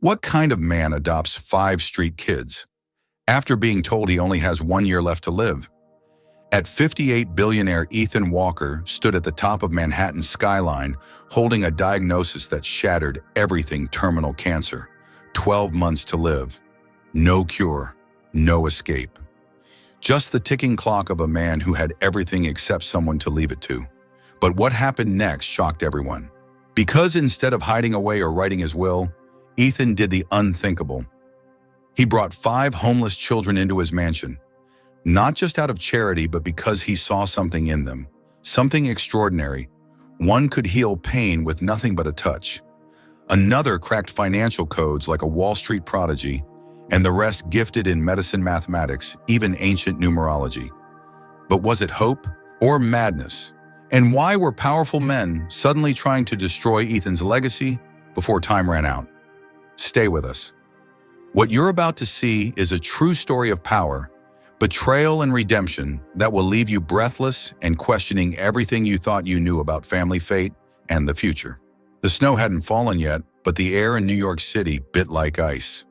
What kind of man adopts 5 street kids after being told he only has 1 year left to live? At 58, billionaire Ethan Walker stood at the top of Manhattan's skyline, holding a diagnosis that shattered everything: terminal cancer, 12 months to live, no cure, no escape. Just the ticking clock of a man who had everything except someone to leave it to. But what happened next shocked everyone. Because instead of hiding away or writing his will, Ethan did the unthinkable. He brought 5 homeless children into his mansion, not just out of charity, but because he saw something in them, something extraordinary. One could heal pain with nothing but a touch. Another cracked financial codes like a Wall Street prodigy, and the rest gifted in medicine, mathematics, even ancient numerology. But was it hope or madness? And why were powerful men suddenly trying to destroy Ethan's legacy before time ran out? Stay with us. What you're about to see is a true story of power, betrayal, and redemption that will leave you breathless and questioning everything you thought you knew about family fate and the future. The snow hadn't fallen yet, but the air in New York City bit like ice.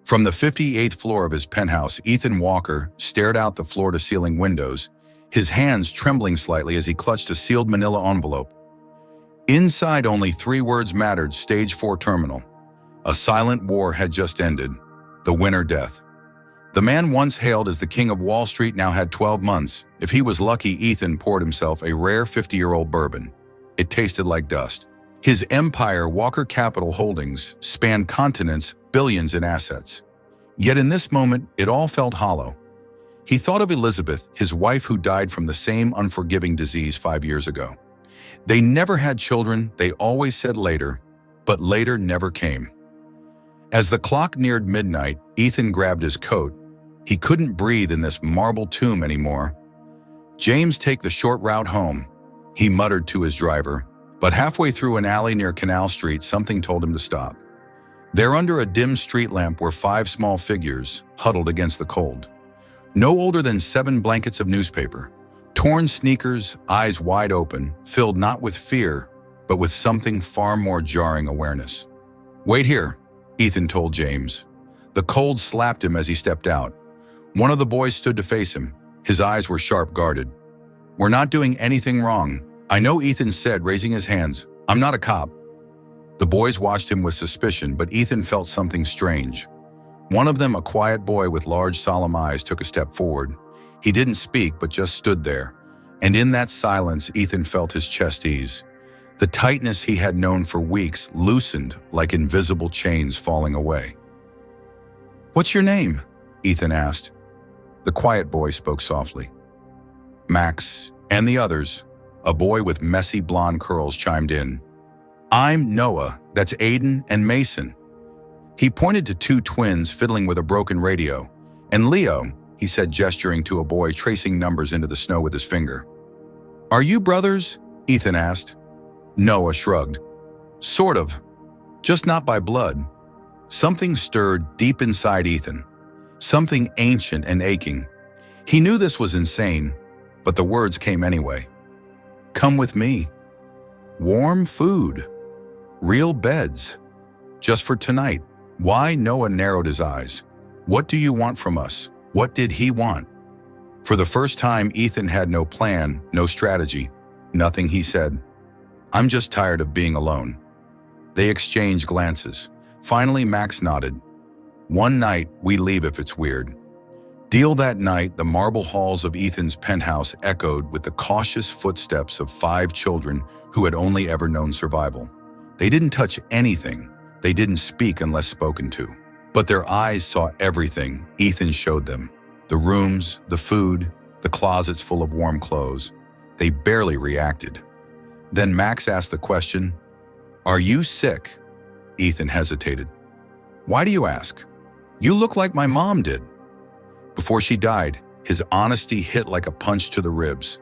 From the 58th floor of his penthouse, Ethan Walker stared out the floor-to-ceiling windows, his hands trembling slightly as he clutched a sealed manila envelope. Inside, only 3 words mattered: Stage 4 terminal. A silent war had just ended, the winter death. The man once hailed as the king of Wall Street now had 12 months. If he was lucky, Ethan poured himself a rare 50-year-old bourbon. It tasted like dust. His empire, Walker Capital Holdings, spanned continents, billions in assets. Yet in this moment, it all felt hollow. He thought of Elizabeth, his wife, who died from the same unforgiving disease 5 years ago. They never had children, they always said later, but later never came. As the clock neared midnight, Ethan grabbed his coat. He couldn't breathe in this marble tomb anymore. "James, take the short route home," he muttered to his driver. But halfway through an alley near Canal Street, something told him to stop. There, under a dim street lamp, were 5 small figures, huddled against the cold. No older than 7 blankets of newspaper, torn sneakers, eyes wide open, filled not with fear, but with something far more jarring: awareness. "Wait here," Ethan told James. The cold slapped him as he stepped out. One of the boys stood to face him. His eyes were sharp, guarded. "We're not doing anything wrong." "I know," Ethan said, raising his hands. "I'm not a cop." The boys watched him with suspicion, but Ethan felt something strange. One of them, a quiet boy with large, solemn eyes, took a step forward. He didn't speak, but just stood there. And in that silence, Ethan felt his chest ease. The tightness he had known for weeks loosened like invisible chains falling away. "What's your name?" Ethan asked. The quiet boy spoke softly. "Max," and the others, a boy with messy blonde curls, chimed in. "I'm Noah, that's Aiden and Mason." He pointed to 2 twins fiddling with a broken radio. "And Leo," he said, gesturing to a boy tracing numbers into the snow with his finger. "Are you brothers?" Ethan asked. Noah shrugged. "Sort of, just not by blood." Something stirred deep inside Ethan, something ancient and aching. He knew this was insane, but the words came anyway. "Come with me. Warm food. Real beds. Just for tonight." Why? Noah narrowed his eyes. What do you want from us? What did he want? For the first time, Ethan had no plan, no strategy. "Nothing," he said. "I'm just tired of being alone." They exchanged glances. Finally, Max nodded. "One night, we leave if it's weird." Deal. That night, the marble halls of Ethan's penthouse echoed with the cautious footsteps of 5 children who had only ever known survival. They didn't touch anything. They didn't speak unless spoken to. But their eyes saw everything Ethan showed them. The rooms, the food, the closets full of warm clothes. They barely reacted. Then Max asked the question, "Are you sick?" Ethan hesitated. "Why do you ask? You look like my mom did." Before she died, his honesty hit like a punch to the ribs.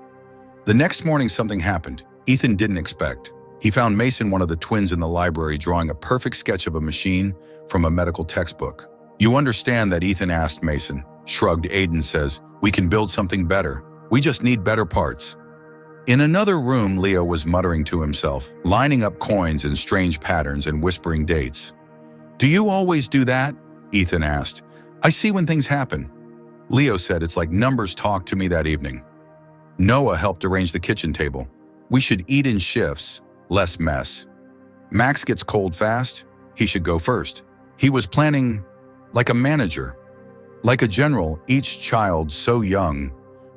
The next morning, something happened Ethan didn't expect. He found Mason, one of the twins, in the library, drawing a perfect sketch of a machine from a medical textbook. "You understand that?" Ethan asked Mason. Shrugged. Aiden says, "We can build something better. We just need better parts." In another room, Leo was muttering to himself, lining up coins in strange patterns and whispering dates. "Do you always do that?" Ethan asked. "I see when things happen." Leo said, "It's like numbers talk to me that evening." Noah helped arrange the kitchen table. "We should eat in shifts, less mess. Max gets cold fast, he should go first." He was planning like a manager. Like a general, each child so young,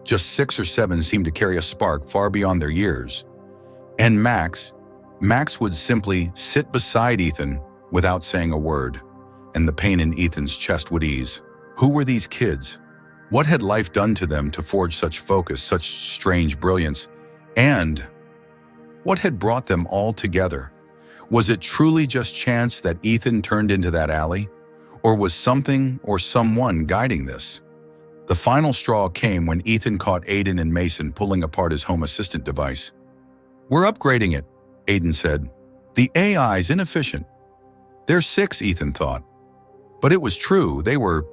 just 6 or 7, seemed to carry a spark far beyond their years. And Max would simply sit beside Ethan without saying a word, and the pain in Ethan's chest would ease. Who were these kids? What had life done to them to forge such focus, such strange brilliance? And what had brought them all together? Was it truly just chance that Ethan turned into that alley? Or was something or someone guiding this? The final straw came when Ethan caught Aiden and Mason pulling apart his home assistant device. "We're upgrading it," Aiden said. "The AI's inefficient." "They're 6, Ethan thought. But it was true, they were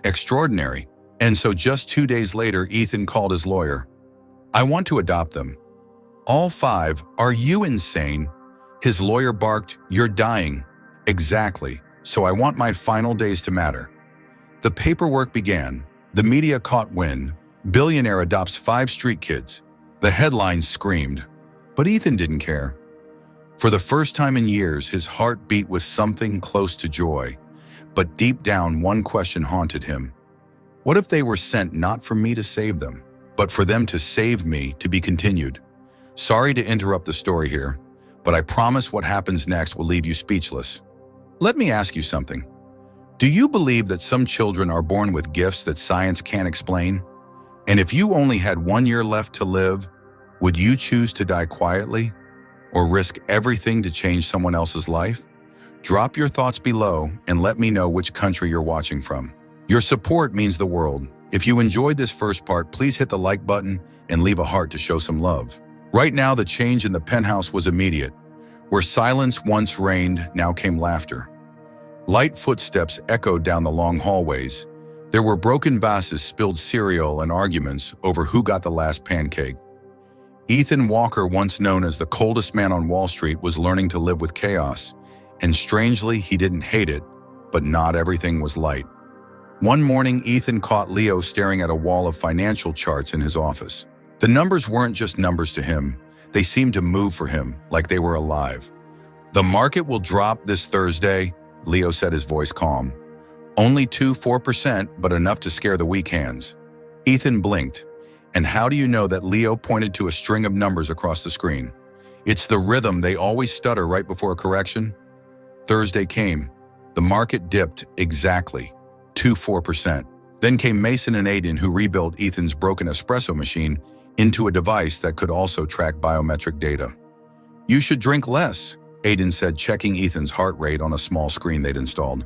extraordinary. And so just 2 days later, Ethan called his lawyer. "I want to adopt them." "All 5, are you insane?" His lawyer barked, "You're dying." "Exactly. So I want my final days to matter." The paperwork began. The media caught wind. "Billionaire adopts 5 street kids." The headlines screamed. But Ethan didn't care. For the first time in years, his heart beat with something close to joy. But deep down, one question haunted him. What if they were sent not for me to save them, but for them to save me? To be continued. Sorry to interrupt the story here, but I promise what happens next will leave you speechless. Let me ask you something. Do you believe that some children are born with gifts that science can't explain? And if you only had 1 year left to live, would you choose to die quietly or risk everything to change someone else's life? Drop your thoughts below and let me know which country you're watching from. Your support means the world. If you enjoyed this first part, please hit the like button and leave a heart to show some love. Right now, the change in the penthouse was immediate. Where silence once reigned, now came laughter. Light footsteps echoed down the long hallways. There were broken vases, spilled cereal, and arguments over who got the last pancake. Ethan Walker, once known as the coldest man on Wall Street, was learning to live with chaos. And strangely, he didn't hate it, but not everything was light. One morning, Ethan caught Leo staring at a wall of financial charts in his office. The numbers weren't just numbers to him. They seemed to move for him, like they were alive. "The market will drop this Thursday," Leo said, his voice calm. "Only 4%, but enough to scare the weak hands." Ethan blinked. And how do you know that? Leo pointed to a string of numbers across the screen. "It's the rhythm. They always stutter right before a correction." Thursday came. The market dipped exactly 4%. Then came Mason and Aiden, who rebuilt Ethan's broken espresso machine into a device that could also track biometric data. "You should drink less," Aiden said, checking Ethan's heart rate on a small screen they'd installed.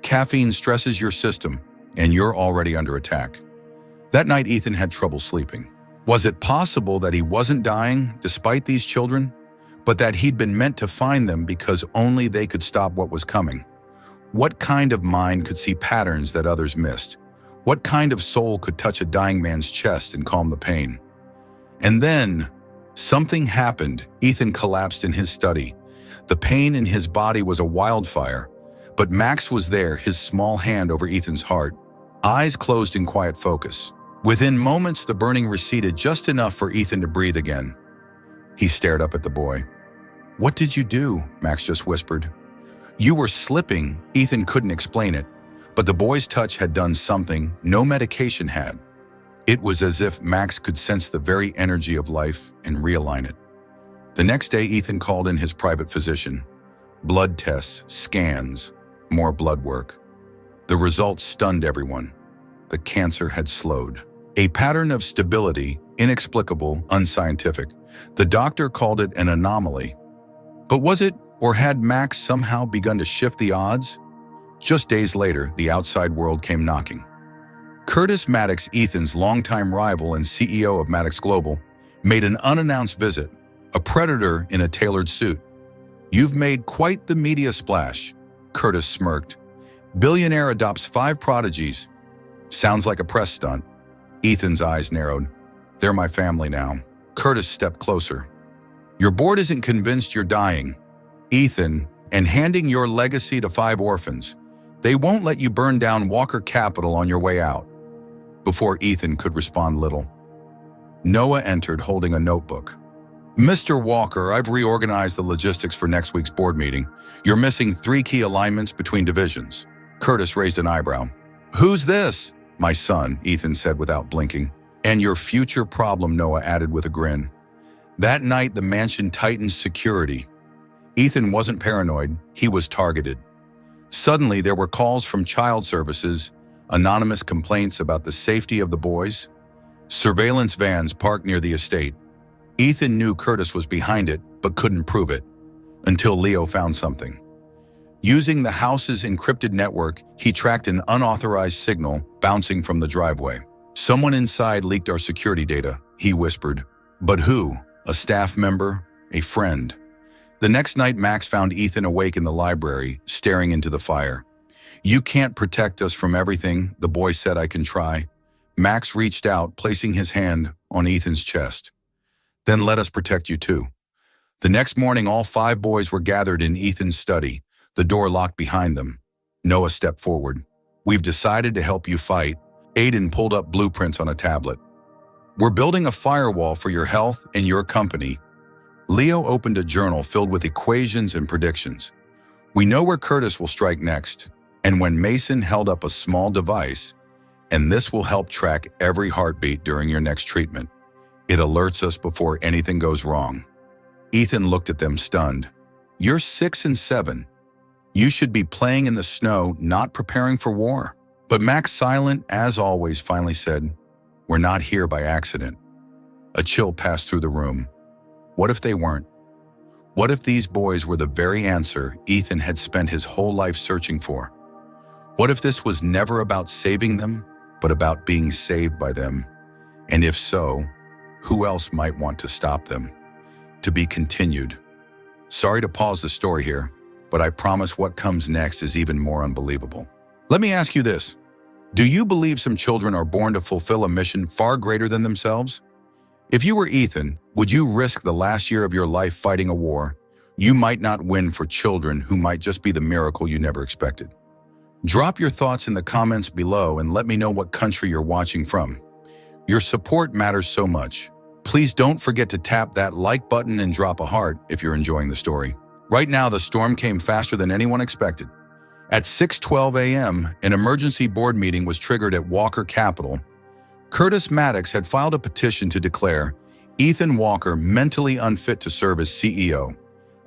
"Caffeine stresses your system, and you're already under attack." That night, Ethan had trouble sleeping. Was it possible that he wasn't dying despite these children, but that he'd been meant to find them because only they could stop what was coming? What kind of mind could see patterns that others missed? What kind of soul could touch a dying man's chest and calm the pain? And then, something happened. Ethan collapsed in his study. The pain in his body was a wildfire, but Max was there, his small hand over Ethan's heart, eyes closed in quiet focus. Within moments, the burning receded just enough for Ethan to breathe again. He stared up at the boy. "What did you do?" Max just whispered. "You were slipping." Ethan couldn't explain it, but the boy's touch had done something no medication had. It was as if Max could sense the very energy of life and realign it. The next day, Ethan called in his private physician. Blood tests, scans, more blood work. The results stunned everyone. The cancer had slowed. A pattern of stability, inexplicable, unscientific. The doctor called it an anomaly. But was it, or had Max somehow begun to shift the odds? Just days later, the outside world came knocking. Curtis Maddox, Ethan's longtime rival and CEO of Maddox Global, made an unannounced visit, a predator in a tailored suit. "You've made quite the media splash," Curtis smirked. "Billionaire adopts 5 prodigies." Sounds like a press stunt. Ethan's eyes narrowed. "They're my family now." Curtis stepped closer. "Your board isn't convinced you're dying." Ethan, and handing your legacy to 5 orphans. They won't let you burn down Walker Capital on your way out. Before Ethan could respond little, Noah entered holding a notebook. Mr. Walker, I've reorganized the logistics for next week's board meeting. You're missing 3 key alignments between divisions. Curtis raised an eyebrow. Who's this? My son, Ethan said without blinking. And your future problem, Noah added with a grin. That night, the mansion tightened security. Ethan wasn't paranoid, he was targeted. Suddenly, there were calls from child services, anonymous complaints about the safety of the boys, surveillance vans parked near the estate. Ethan knew Curtis was behind it, but couldn't prove it, until Leo found something. Using the house's encrypted network, he tracked an unauthorized signal bouncing from the driveway. Someone inside leaked our security data, he whispered. But who? A staff member? A friend? The next night, Max found Ethan awake in the library, staring into the fire. You can't protect us from everything, the boy said. I can try. Max reached out, placing his hand on Ethan's chest. Then let us protect you too. The next morning, all 5 boys were gathered in Ethan's study, the door locked behind them. Noah stepped forward. We've decided to help you fight. Aiden pulled up blueprints on a tablet. We're building a firewall for your health and your company. Leo opened a journal filled with equations and predictions. We know where Curtis will strike next, and when Mason held up a small device, and this will help track every heartbeat during your next treatment. It alerts us before anything goes wrong. Ethan looked at them stunned. You're 6 and 7. You should be playing in the snow, not preparing for war. But Max, silent as always, finally said, We're not here by accident. A chill passed through the room. What if they weren't? What if these boys were the very answer Ethan had spent his whole life searching for? What if this was never about saving them, but about being saved by them? And if so, who else might want to stop them? To be continued. Sorry to pause the story here, but I promise what comes next is even more unbelievable. Let me ask you this. Do you believe some children are born to fulfill a mission far greater than themselves? If you were Ethan, would you risk the last year of your life fighting a war you might not win for children who might just be the miracle you never expected? Drop your thoughts in the comments below and let me know what country you're watching from. Your support matters so much. Please don't forget to tap that like button and drop a heart if you're enjoying the story. Right now, the storm came faster than anyone expected. At 6:12 a.m., an emergency board meeting was triggered at Walker Capital. Curtis Maddox had filed a petition to declare Ethan Walker mentally unfit to serve as CEO.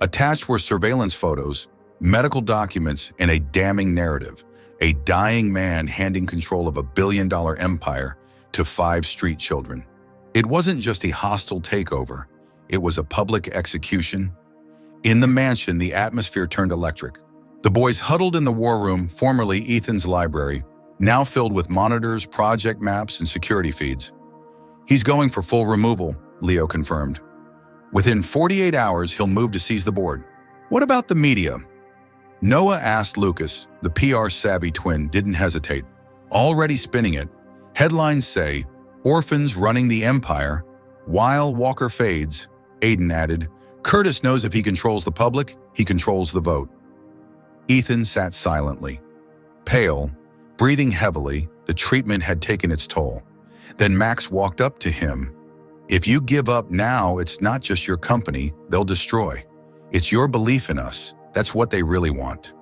Attached were surveillance photos, medical documents, and a damning narrative. A dying man handing control of a billion-dollar empire to 5 street children. It wasn't just a hostile takeover. It was a public execution. In the mansion, the atmosphere turned electric. The boys huddled in the war room, formerly Ethan's library, now filled with monitors, project maps, and security feeds. He's going for full removal, Leo confirmed. Within 48 hours, he'll move to seize the board. What about the media? Noah asked Lucas. The PR-savvy twin didn't hesitate. Already spinning it. Headlines say, Orphans running the empire, while Walker fades. Aiden added, Curtis knows if he controls the public, he controls the vote. Ethan sat silently. Pale, breathing heavily, the treatment had taken its toll. Then Max walked up to him. If you give up now, it's not just your company they'll destroy. It's your belief in us. That's what they really want.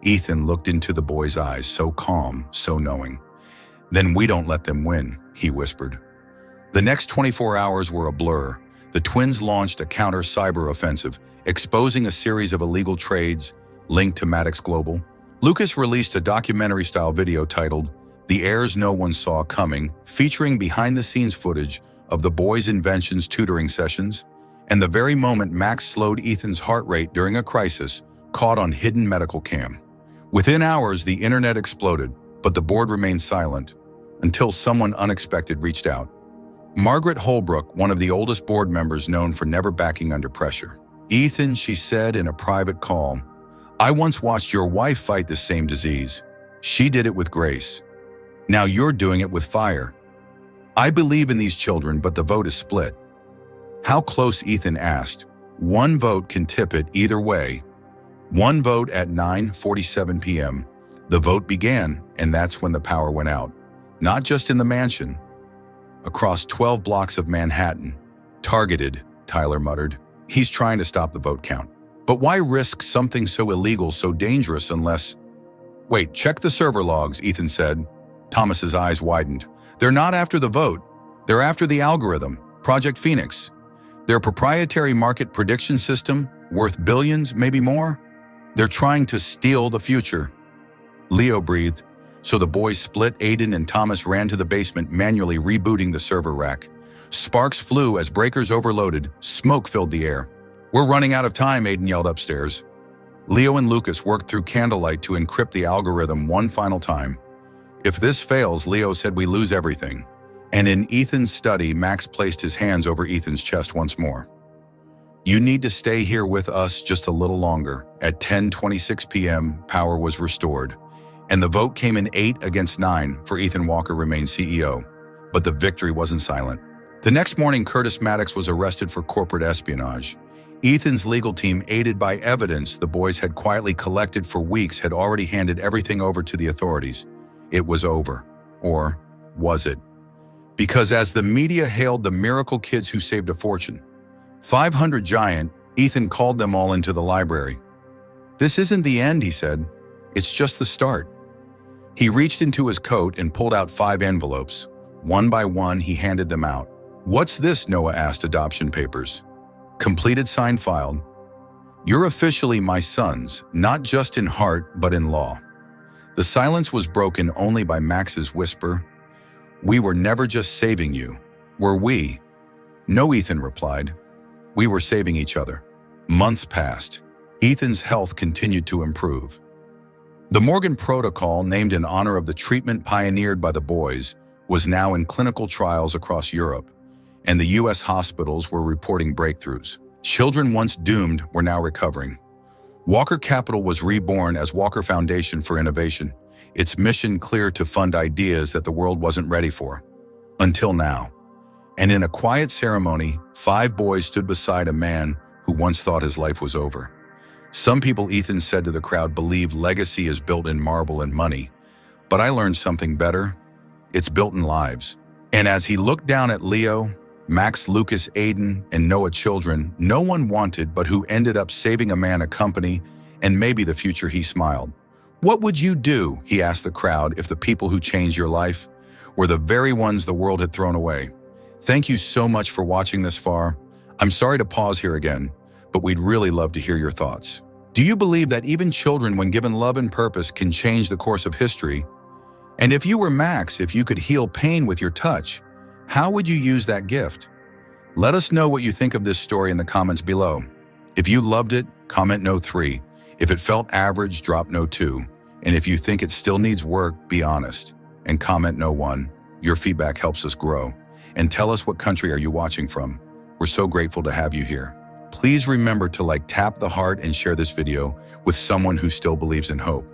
Ethan looked into the boy's eyes, so calm, so knowing. Then we don't let them win, he whispered. The next 24 hours were a blur. The twins launched a counter-cyber offensive, exposing a series of illegal trades linked to Maddox Global. Lucas released a documentary-style video titled The Heirs No One Saw Coming, featuring behind-the-scenes footage of the boys' inventions tutoring sessions, and the very moment Max slowed Ethan's heart rate during a crisis, caught on hidden medical cam. Within hours, the internet exploded, but the board remained silent until someone unexpected reached out. Margaret Holbrook, one of the oldest board members known for never backing under pressure. Ethan, she said in a private call, I once watched your wife fight the same disease. She did it with grace. Now you're doing it with fire. I believe in these children, but the vote is split. How close, Ethan asked. One vote can tip it either way. One vote at 9:47 p.m. The vote began, and that's when the power went out. Not just in the mansion. Across 12 blocks of Manhattan. Targeted, Tyler muttered. He's trying to stop the vote count. But why risk something so illegal, so dangerous unless… Wait, check the server logs, Ethan said. Thomas's eyes widened. They're not after the vote. They're after the algorithm, Project Phoenix. Their proprietary market prediction system, worth billions, maybe more. They're trying to steal the future. Leo breathed, so the boys split. Aiden and Thomas ran to the basement, manually rebooting the server rack. Sparks flew as breakers overloaded. Smoke filled the air. We're running out of time, Aiden yelled upstairs. Leo and Lucas worked through candlelight to encrypt the algorithm one final time. If this fails, Leo said, we lose everything. And in Ethan's study, Max placed his hands over Ethan's chest once more. You need to stay here with us just a little longer. At 10:26 p.m., power was restored. And the vote came in 8-9 for Ethan Walker remain CEO. But the victory wasn't silent. The next morning, Curtis Maddox was arrested for corporate espionage. Ethan's legal team, aided by evidence the boys had quietly collected for weeks, had already handed everything over to the authorities. It was over. Or was it? Because as the media hailed the miracle kids who saved a fortune, 500 giant, Ethan called them all into the library. This isn't the end, he said. It's just the start. He reached into his coat and pulled out 5 envelopes. One by one, he handed them out. What's this? Noah asked. Adoption papers. Completed, signed, filed. You're officially my sons, not just in heart, but in law. The silence was broken only by Max's whisper. We were never just saving you, were we? No, Ethan replied. We were saving each other. Months passed. Ethan's health continued to improve. The Morgan Protocol, named in honor of the treatment pioneered by the boys, was now in clinical trials across Europe, and the U.S. hospitals were reporting breakthroughs. Children once doomed were now recovering. Walker Capital was reborn as Walker Foundation for Innovation, its mission clear to fund ideas that the world wasn't ready for. Until now. And in a quiet ceremony, 5 boys stood beside a man who once thought his life was over. Some people, Ethan said to the crowd, believe legacy is built in marble and money. But I learned something better. It's built in lives. And as he looked down at Leo, Max, Lucas, Aiden, and Noah, children no one wanted but who ended up saving a man, a company, and maybe the future, he smiled. What would you do, he asked the crowd, if the people who changed your life were the very ones the world had thrown away? Thank you so much for watching this far. I'm sorry to pause here again, but we'd really love to hear your thoughts. Do you believe that even children, when given love and purpose, can change the course of history? And if you were Max, if you could heal pain with your touch, how would you use that gift? Let us know what you think of this story in the comments below. If you loved it, comment no 3. If it felt average, drop no 2. And if you think it still needs work, be honest and comment no 1. Your feedback helps us grow. And tell us, what country are you watching from? We're so grateful to have you here. Please remember to tap the heart and share this video with someone who still believes in hope.